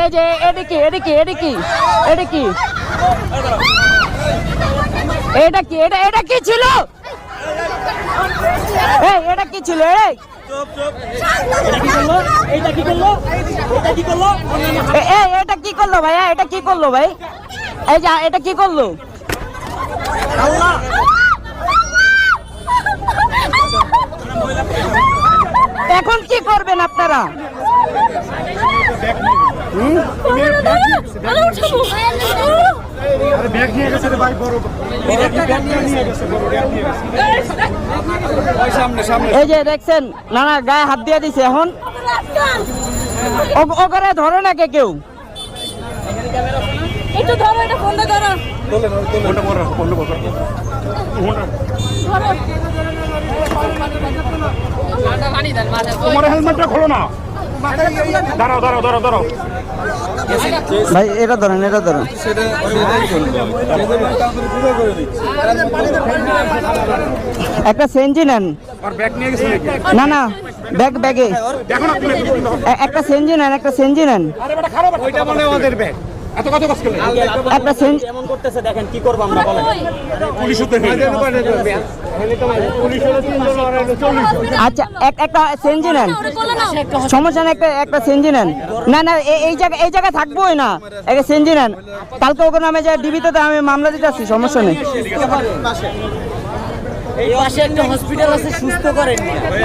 এই যে এদিকে এদিকে এদিকে এদিকে এটা কি এটা কি ছিল? এই এটা কি ছিল? এই এটা কি করলো? এটা কি করলো ভাইয়া? এটা কি করলো ভাই? এই যে এটা কি করলো? এখন কি করবেন আপনারা? এই যে দেখছেন নানা গায়ে হাত দিয়ে দিছে। এখন ওখানে ধরে না কেউ? একটু ধরো, এটা ফোনটা ধরো। তোমার হেলমেটটা খোলো না। দাঁড়াও দাঁড়াও দাঁড়াও দাঁড়াও ভাই, এটা ধরেন, এটা ধরেন। একটা সেঞ্জি নেন। না না, ব্যাগে একটা সেঞ্জি নেন, একটা সেঞ্জি নেন। একটা সেঞ্জি এমন করতেছে, দেখেন কি করবো আমরা, বলেন। আচ্ছা, একটা সেঞ্জি নেন, সমস্যা নেই, একটা সেঞ্জি নেন। না না, এই জায়গায় থাকবোই না, একটা সেঞ্জি নেন। কালকে ওকে নামে যায় ডিবিতে, আমি মামলা দিতে আসছি, সমস্যা নেই।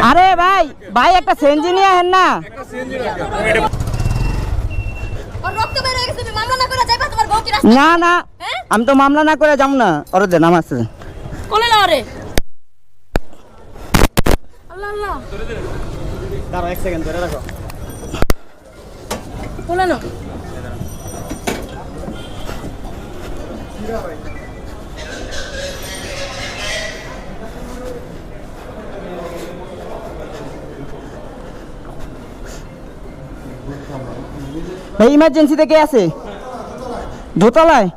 আরে ভাই একটা সেঞ্জি নিয়ে আহেন না। না না, আমি তো মামলা না করে যাবো না। ওরে দেন, আমার আছে। কোলে না রে। আল্লাহ আল্লাহ, দাঁড়াও এক সেকেন্ড ধরে রাখো। কোলে না। ভাই ইমার্জেন্সিতে কে আছে? দোতলায়।